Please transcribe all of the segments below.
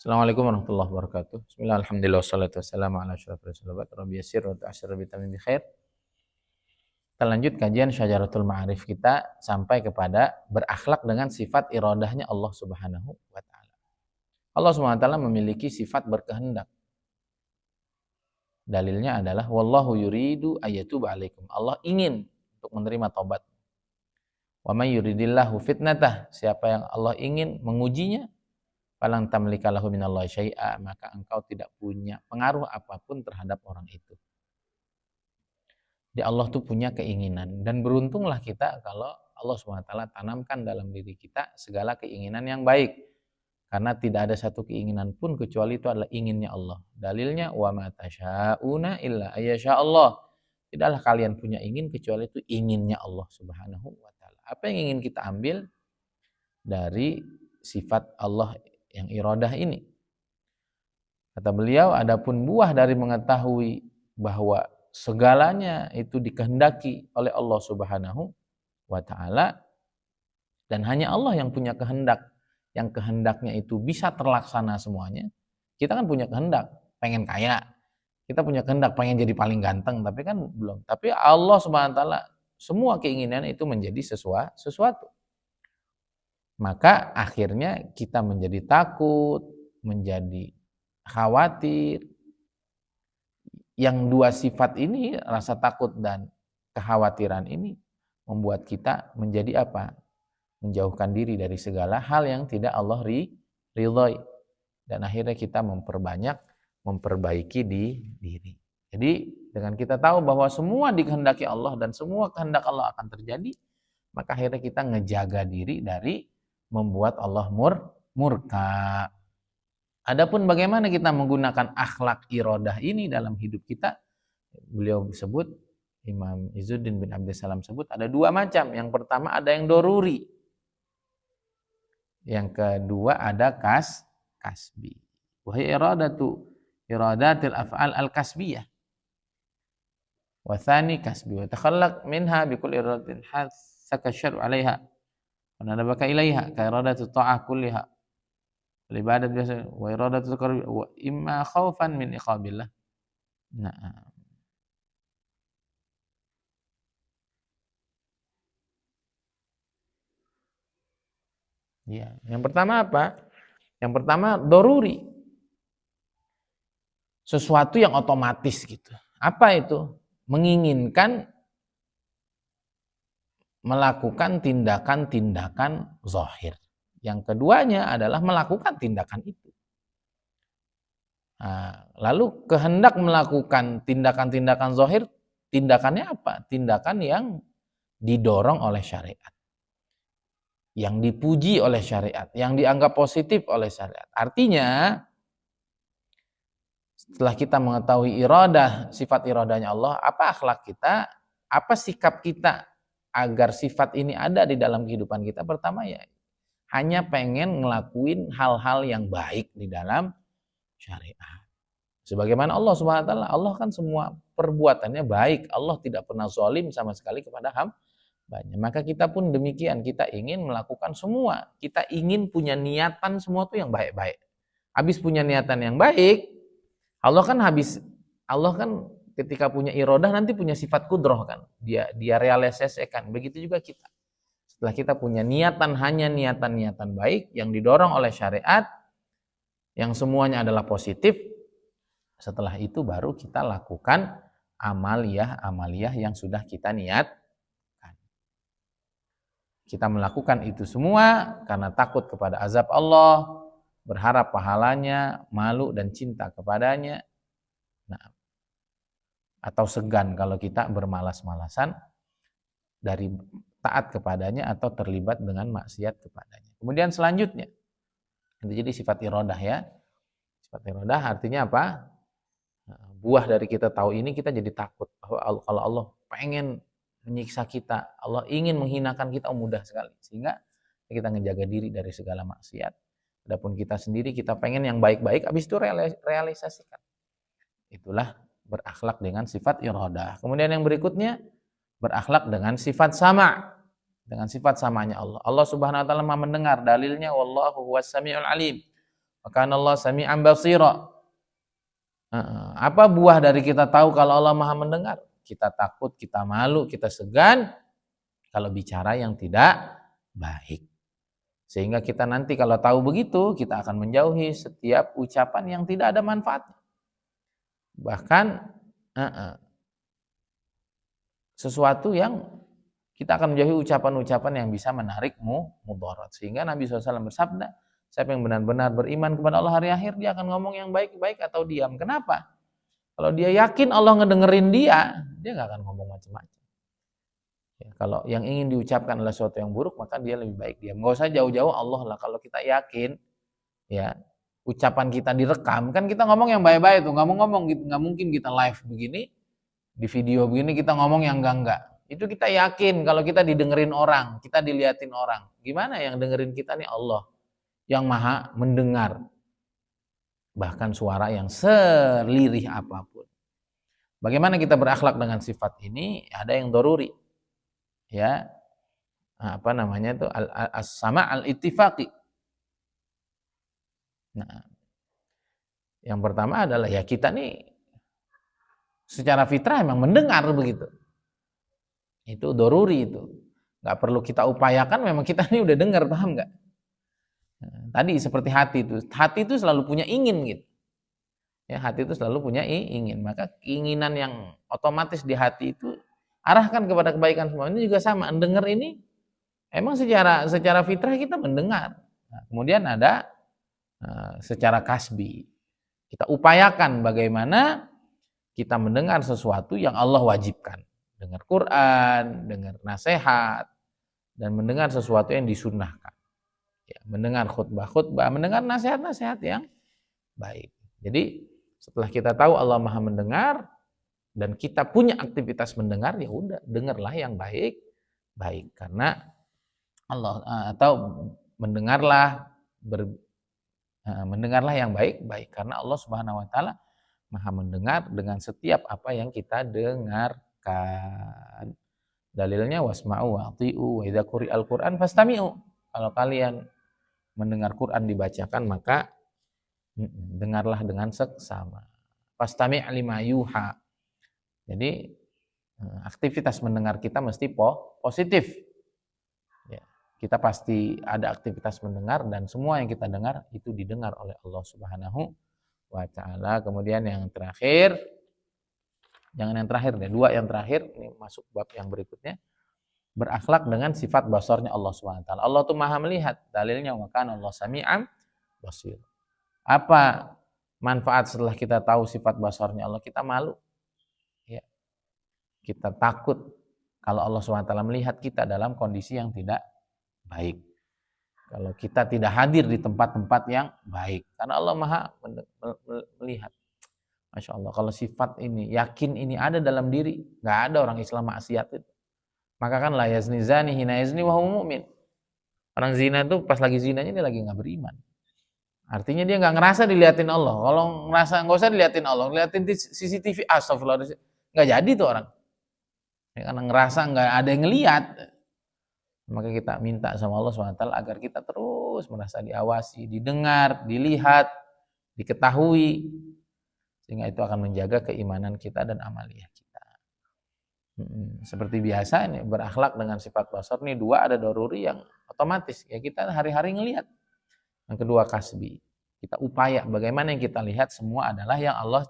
Assalamualaikum warahmatullahi wabarakatuh. Bismillah, alhamdulillah, wassalatu wassalamu ala asyrafil rasulillah, rabbi yassir wa ta'assir bi tamim bi khair. Kita lanjut kajian Syajaratul Ma'arif kita sampai kepada berakhlak dengan sifat iradahnya Allah Subhanahu wa taala. Allah Subhanahu wa taala memiliki sifat berkehendak. Dalilnya adalah wallahu yuridu ayyatuba alaikum. Allah ingin untuk menerima taubat. Wa may yuridillahu fitnatah, siapa yang Allah ingin mengujinya, falang tamlika lahu minallahi syai'a, maka engkau tidak punya pengaruh apapun terhadap orang itu. Di Allah tuh punya keinginan, dan beruntunglah kita kalau Allah SWT tanamkan dalam diri kita segala keinginan yang baik, karena tidak ada satu keinginan pun kecuali itu adalah inginnya Allah. Dalilnya wa ma tasyauna illa ayyasha Allah. Tidaklah kalian punya ingin kecuali itu inginnya Allah Subhanahu wa taala. Apa yang ingin kita ambil dari sifat Allah yang iradah ini? Kata beliau, adapun buah dari mengetahui bahwa segalanya itu dikehendaki oleh Allah Subhanahu wa taala, dan hanya Allah yang punya kehendak, yang kehendaknya itu bisa terlaksana semuanya. Kita kan punya kehendak, pengen kaya. Kita punya kehendak pengen jadi paling ganteng, tapi kan belum. Tapi Allah Subhanahu wa taala semua keinginan itu menjadi sesuatu. Maka akhirnya kita menjadi takut, menjadi khawatir. Yang dua sifat ini, rasa takut dan kekhawatiran ini, membuat kita menjadi apa? Menjauhkan diri dari segala hal yang tidak Allah ridhoi. Dan akhirnya kita memperbaiki diri. Jadi dengan kita tahu bahwa semua dikehendaki Allah dan semua kehendak Allah akan terjadi, maka akhirnya kita ngejaga diri dari membuat Allah murka. Adapun bagaimana kita menggunakan akhlak iradah ini dalam hidup kita, beliau sebut, Imam Izzuddin bin Abdussalam sebut ada dua macam. Yang pertama ada yang doruri, yang kedua ada kasbi. Wahai iradatil af'al al-kasbiyah. Wa tsani kasbi wa takhallaq minha bi kulli iradatin hasaka syar'u 'alaiha wa nadabaka ilaiha ka iradatu ta'ah kulliha. Ibadat biasa wa iradatu taqarrub wa imma khaufan min iqabillah. Nah. Ya, yang pertama apa? Yang pertama doruri. Sesuatu yang otomatis gitu. Apa itu? Menginginkan melakukan tindakan-tindakan zahir. Yang keduanya adalah melakukan tindakan itu. Nah, lalu kehendak melakukan tindakan-tindakan zahir, tindakannya apa? Tindakan yang didorong oleh syariat, yang dipuji oleh syariat, yang dianggap positif oleh syariat. Artinya, setelah kita mengetahui iradah, sifat iradahnya Allah, apa akhlak kita, apa sikap kita agar sifat ini ada di dalam kehidupan kita? Pertama ya, hanya pengen ngelakuin hal-hal yang baik di dalam syariat. Sebagaimana Allah Subhanahu wa taala, Allah kan semua perbuatannya baik. Allah tidak pernah zalim sama sekali kepada hambanya. Maka kita pun demikian, kita ingin melakukan semua. Kita ingin punya niatan semua itu yang baik-baik. Habis punya niatan yang baik, Allah kan ketika punya iradah nanti punya sifat kudroh kan. Dia realisasikan. Begitu juga kita. Setelah kita punya niatan, hanya niatan-niatan baik yang didorong oleh syariat, yang semuanya adalah positif, setelah itu baru kita lakukan amaliyah yang sudah kita niatkan. Kita melakukan itu semua karena takut kepada azab Allah, berharap pahalanya, malu dan cinta kepadanya. Nah, atau segan kalau kita bermalas-malasan dari taat kepadanya atau terlibat dengan maksiat kepadanya. Kemudian selanjutnya, itu jadi sifat iradah ya. Sifat iradah artinya apa? Buah dari kita tahu ini, kita jadi takut bahwa kalau Allah pengen menyiksa kita, Allah ingin menghinakan kita, mudah sekali. Sehingga kita ngejaga diri dari segala maksiat. Adapun kita sendiri, kita pengen yang baik-baik, habis itu realisasikan. Itulah berakhlak dengan sifat iradah. Kemudian yang berikutnya, berakhlak dengan sifat sama. Dengan sifat samanya Allah. Allah Subhanahu wa taala Maha mendengar. Dalilnya wallahu huwas samiul alim. Wa kana Allah sami'an basira. Apa buah dari kita tahu kalau Allah Maha mendengar? Kita takut, kita malu, kita segan kalau bicara yang tidak baik. Sehingga kita nanti kalau tahu begitu, kita akan menjauhi setiap ucapan yang tidak ada manfaatnya. Bahkan sesuatu yang kita akan menjauhi ucapan-ucapan yang bisa menarikmu mudarat. Sehingga Nabi SAW bersabda, siapa yang benar-benar beriman kepada Allah hari akhir, dia akan ngomong yang baik-baik atau diam. Kenapa? Kalau dia yakin Allah ngedengerin dia nggak akan ngomong macam-macam. Ya, kalau yang ingin diucapkan adalah sesuatu yang buruk, maka dia lebih baik diam. Nggak usah jauh-jauh Allah lah. Kalau kita yakin, ya ucapan kita direkam, kan kita ngomong yang baik-baik tuh, nggak mau ngomong gitu, nggak mungkin kita live begini, di video begini kita ngomong yang enggak. Itu kita yakin kalau kita didengerin orang, kita diliatin orang. Gimana yang dengerin kita nih? Allah yang Maha mendengar. Bahkan suara yang selirih apapun. Bagaimana kita berakhlak dengan sifat ini? Ada yang doruri. Ya. Apa namanya itu? As-sama' al-ittifaqi. Nah, yang pertama adalah ya kita nih secara fitrah memang mendengar begitu. Itu doruri itu. Nggak perlu kita upayakan, memang kita ini udah dengar, paham nggak? Tadi seperti hati itu selalu punya ingin gitu. Ya, hati itu selalu punya ingin. Maka keinginan yang otomatis di hati itu arahkan kepada kebaikan semua. Ini juga sama, dengar ini emang secara fitrah kita mendengar. Nah, kemudian ada secara kasbi. Kita upayakan bagaimana kita mendengar sesuatu yang Allah wajibkan. Dengar Quran, dengar nasihat, dan mendengar sesuatu yang disunnahkan. Ya, mendengar khutbah-khutbah, mendengar nasihat-nasihat yang baik. Jadi setelah kita tahu Allah Maha mendengar dan kita punya aktivitas mendengar, ya udah dengarlah yang baik, karena Allah atau mendengarlah yang baik karena Allah Subhanahu Wa Taala Maha mendengar dengan setiap apa yang kita dengarkan. Dalilnya wasma'u wa'ti'u wa idza quri'al Qur'an fastami'u. Kalau kalian mendengar Quran dibacakan, maka dengarlah dengan seksama. Fastami' lima yuha. Jadi aktivitas mendengar kita mesti positif. Ya, kita pasti ada aktivitas mendengar dan semua yang kita dengar itu didengar oleh Allah Subhanahu wa Ta'ala. Kemudian yang terakhir, jangan yang terakhir deh, dua yang terakhir, ini masuk bab yang berikutnya. Berakhlak dengan sifat basarnya Allah SWT. Allah itu Maha melihat. Dalilnya wa kana Allah sami'an basir. Apa manfaat setelah kita tahu sifat basarnya Allah? Kita malu. Ya. Kita takut kalau Allah SWT melihat kita dalam kondisi yang tidak baik. Kalau kita tidak hadir di tempat-tempat yang baik. Karena Allah Maha melihat. Masya Allah, kalau sifat ini, yakin ini ada dalam diri, nggak ada orang Islam maksiat itu. Maka kan la yazni zani hina yazni wa huwa mu'min. Orang zina itu pas lagi zinanya dia lagi nggak beriman. Artinya dia nggak ngerasa diliatin Allah. Kalau ngerasa nggak usah diliatin Allah, liatin di CCTV, astagfirullah, nggak jadi tuh orang. Ya, karena ngerasa nggak ada yang ngeliat. Maka kita minta sama Allah SWT agar kita terus merasa diawasi, didengar, dilihat, diketahui. Sehingga itu akan menjaga keimanan kita dan amaliyah kita. Seperti biasa ini berakhlak dengan sifat basar ini dua, ada doruri yang otomatis ya kita hari-hari ngelihat. Yang kedua kasbi, kita upaya bagaimana yang kita lihat semua adalah yang Allah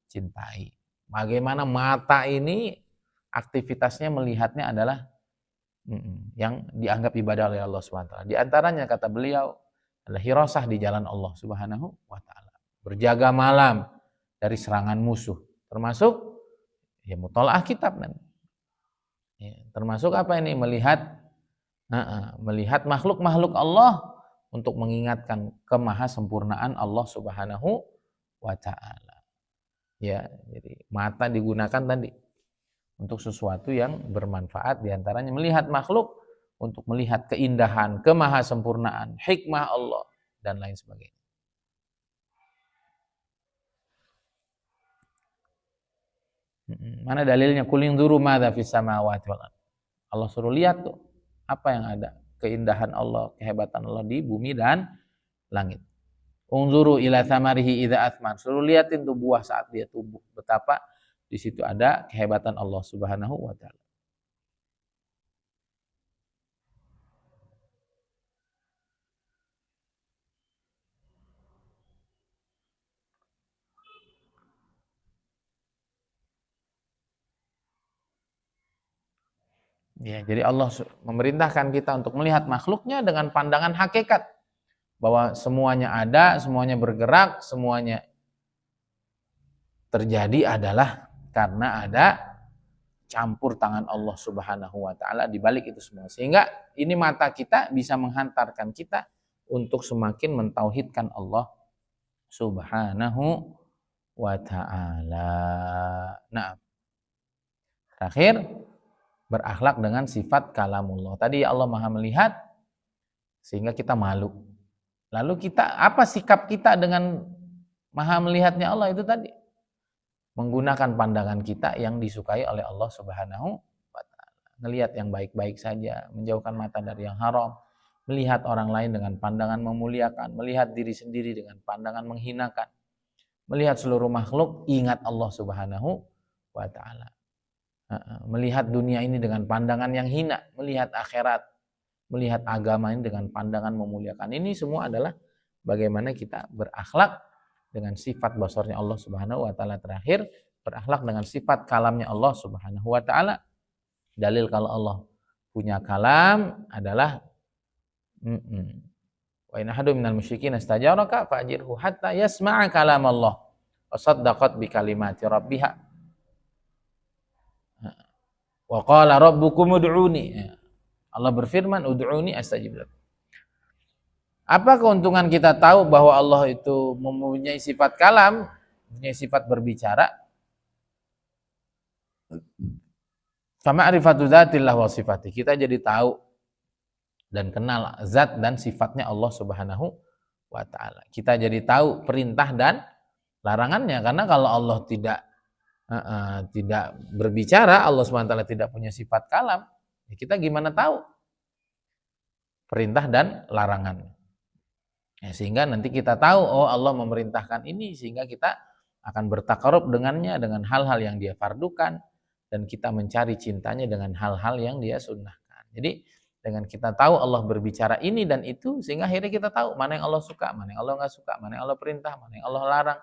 cintai. Bagaimana mata ini aktivitasnya melihatnya adalah yang dianggap ibadah oleh Allah SWT. Di antaranya kata beliau adalah hirasah di jalan Allah Subhanahu wa Ta'ala. Berjaga malam dari serangan musuh, termasuk ya mutalaah kitab nanti. Ya, termasuk apa ini? Melihat makhluk-makhluk Allah untuk mengingatkan kemahasempurnaan Allah Subhanahu wa Ta'ala. Ya, jadi mata digunakan tadi untuk sesuatu yang bermanfaat, diantaranya melihat makhluk untuk melihat keindahan, kemahasempurnaan, hikmah Allah dan lain sebagainya. Mana dalilnya? Qul inzuru madza fis samawati wal ardh. Allah suruh lihat tuh apa yang ada, keindahan Allah, kehebatan Allah di bumi dan langit. Unzuru ila thamarihi idza athmar. Suruh liatin tuh buah saat dia tumbuh. Betapa di situ ada kehebatan Allah Subhanahu wa taala. Ya, jadi Allah memerintahkan kita untuk melihat makhluknya dengan pandangan hakikat, bahwa semuanya ada, semuanya bergerak, semuanya terjadi adalah karena ada campur tangan Allah Subhanahu wa taala di balik itu semua. Sehingga ini mata kita bisa menghantarkan kita untuk semakin mentauhidkan Allah Subhanahu wa taala. Nah, terakhir berakhlak dengan sifat kalamullah. Tadi Allah Maha melihat sehingga kita malu. Lalu kita apa sikap kita dengan Maha melihatnya Allah itu tadi? Menggunakan pandangan kita yang disukai oleh Allah Subhanahu wa taala. Melihat yang baik-baik saja, menjauhkan mata dari yang haram, melihat orang lain dengan pandangan memuliakan, melihat diri sendiri dengan pandangan menghinakan. Melihat seluruh makhluk ingat Allah Subhanahu wa taala. Melihat dunia ini dengan pandangan yang hina, melihat akhirat, melihat agama ini dengan pandangan memuliakan. Ini semua adalah bagaimana kita berakhlak dengan sifat basarnya Allah Subhanahu wa taala. Terakhir, berakhlak dengan sifat kalamnya Allah Subhanahu wa taala. Dalil kalau Allah punya kalam adalah wa in ahadun minal musyrikin istajaraka fa'jirhu hatta yasma'a kalam Allah wa saddaqat bi kalimati rabbihha. Wa qala rabbukum ud'uni. Allah berfirman, ud'uni astajib lakum. Apa keuntungan kita tahu bahwa Allah itu mempunyai sifat kalam, mempunyai sifat berbicara? Fama'rifatu dzatillah wa sifati. Kita jadi tahu dan kenal zat dan sifatnya Allah Subhanahu wa taala. Kita jadi tahu perintah dan larangannya, karena kalau Allah tidak berbicara, Allah SWT tidak punya sifat kalam, ya kita gimana tahu perintah dan larangan? Ya, sehingga nanti kita tahu, oh Allah memerintahkan ini, sehingga kita akan bertakarub dengannya dengan hal-hal yang dia fardukan, dan kita mencari cintanya dengan hal-hal yang dia sunnahkan. Jadi dengan kita tahu Allah berbicara ini dan itu, sehingga akhirnya kita tahu mana yang Allah suka, mana yang Allah nggak suka, mana yang Allah perintah, mana yang Allah larang,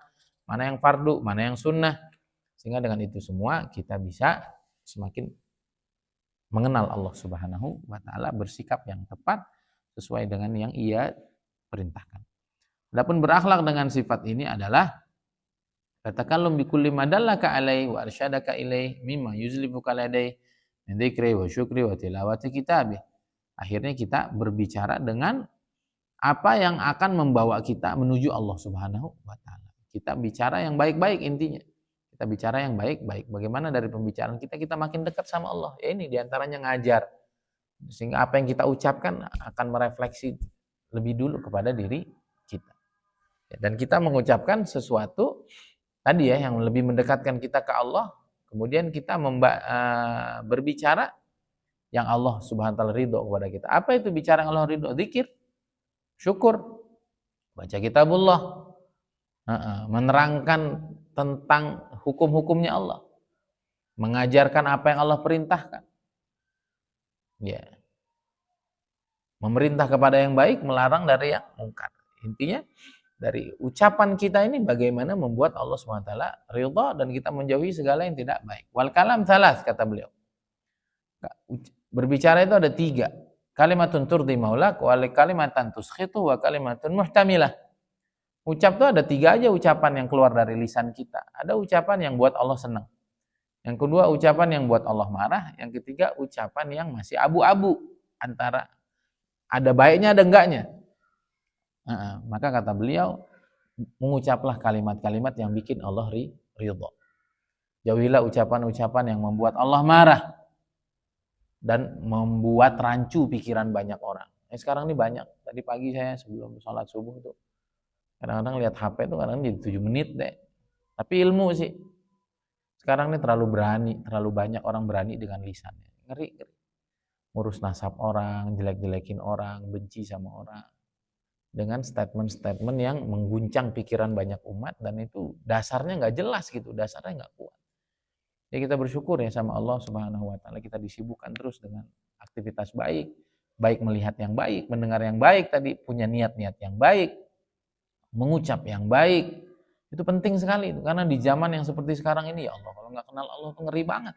mana yang fardu, mana yang sunnah. Sehingga dengan itu semua kita bisa semakin mengenal Allah Subhanahu wa taala, bersikap yang tepat sesuai dengan yang Ia perintahkan. Adapun berakhlak dengan sifat ini adalah tatakallum bi kulli ma dallaka alaihi wa arsyadaka ilaihi mimma yuzlifuka ladai min dzikri wa syukri wa tilawati kitabih. Akhirnya kita berbicara dengan apa yang akan membawa kita menuju Allah Subhanahu wa taala. Kita bicara yang baik-baik intinya. Kita bicara yang baik-baik. Bagaimana dari pembicaraan kita makin dekat sama Allah. Ya ini diantaranya ngajar. Sehingga apa yang kita ucapkan akan merefleksi lebih dulu kepada diri kita. Dan kita mengucapkan sesuatu tadi ya yang lebih mendekatkan kita ke Allah. Kemudian kita berbicara yang Allah Subhanahu wa taala ridho kepada kita. Apa itu bicara yang Allah ridho? Zikir, syukur, baca kitabullah, menerangkan tentang hukum-hukumnya Allah, mengajarkan apa yang Allah perintahkan, ya, memerintah kepada yang baik, melarang dari yang mungkar. Intinya dari ucapan kita ini bagaimana membuat Allah SWT ridha dan kita menjauhi segala yang tidak baik. Wal kalam salas, kata beliau. Berbicara itu ada 3. Kalimatun turdi maulak, wa kalimatan tuskhitu, wa kalimatun muhtamilah. Ucap itu ada 3 aja ucapan yang keluar dari lisan kita. Ada ucapan yang buat Allah senang. Yang kedua ucapan yang buat Allah marah. Yang ketiga ucapan yang masih abu-abu. Antara ada baiknya ada enggaknya. Maka kata beliau, mengucaplah kalimat-kalimat yang bikin Allah ridha. Jauhilah ucapan-ucapan yang membuat Allah marah. Dan membuat rancu pikiran banyak orang. Sekarang ini banyak. Tadi pagi saya sebelum sholat subuh tuh. Kadang-kadang lihat HP tuh kadang jadi 7 menit deh. Tapi ilmu sih. Sekarang ini terlalu berani, terlalu banyak orang berani dengan lisannya. Ngeri. Ngurus nasab orang, jelek-jelekin orang, benci sama orang. dengan statement-statement yang mengguncang pikiran banyak umat, dan itu dasarnya nggak jelas gitu, dasarnya nggak kuat. Ya kita bersyukur ya sama Allah Subhanahu wa taala, kita disibukkan terus dengan aktivitas baik, baik melihat yang baik, mendengar yang baik tadi, punya niat-niat yang baik, mengucap yang baik. Itu penting sekali itu, karena di zaman yang seperti sekarang ini ya Allah, kalau nggak kenal Allah tuh ngeri banget.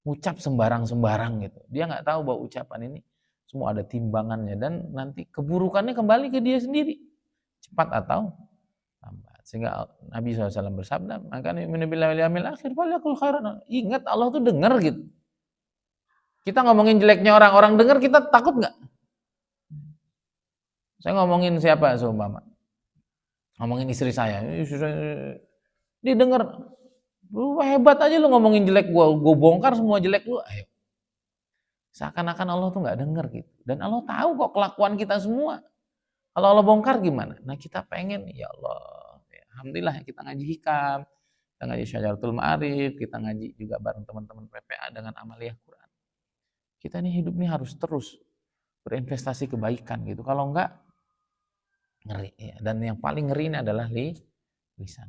Ucap sembarang-sembarang gitu. Dia nggak tahu bahwa ucapan ini semua ada timbangannya, dan nanti keburukannya kembali ke dia sendiri, cepat atau lambat. Sehingga Nabi SAW bersabda, maka yu'minu billahi wal yawmil akhir falyaqul khairan. Ingat Allah tuh dengar gitu. Kita ngomongin jeleknya orang dengar, kita takut nggak? Saya ngomongin siapa seumpama, ngomongin istri saya dia dengar, lu hebat aja lu ngomongin jelek gua bongkar semua jelek lu, ayo. Seakan-akan Allah tuh nggak dengar gitu. Dan Allah tahu kok kelakuan kita semua. Kalau Allah bongkar gimana? Nah kita pengen, ya Allah, ya, alhamdulillah kita ngaji hikam, kita ngaji Syajaratul Ma'arif, kita ngaji juga bareng teman-teman PPA dengan amaliyah Quran. Kita nih hidup nih harus terus berinvestasi kebaikan gitu. Kalau enggak, ngeri. Ya. Dan yang paling ngeri ini adalah lisan.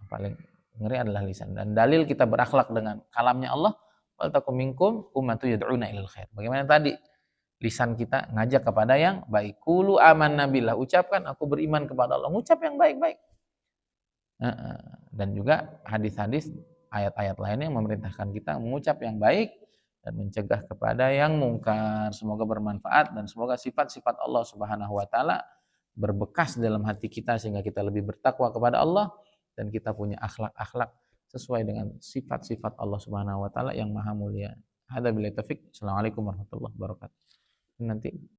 Yang paling ngeri adalah lisan. Dan dalil kita berakhlak dengan kalamnya Allah, wal takum minkum ummatun yad'una ilal khair. Bagaimana tadi? Lisan kita ngajak kepada yang baik. Qulu amanna billah, ucapkan aku beriman kepada Allah. Ngucap yang baik-baik. Dan juga hadis-hadis, ayat-ayat lainnya yang memerintahkan kita mengucap yang baik dan mencegah kepada yang mungkar. Semoga bermanfaat dan semoga sifat-sifat Allah Subhanahu wa taala berbekas dalam hati kita sehingga kita lebih bertakwa kepada Allah dan kita punya akhlak-akhlak sesuai dengan sifat-sifat Allah Subhanahu wa taala yang maha mulia. Hada billahi taufik. Assalamualaikum warahmatullahi wabarakatuh. Nanti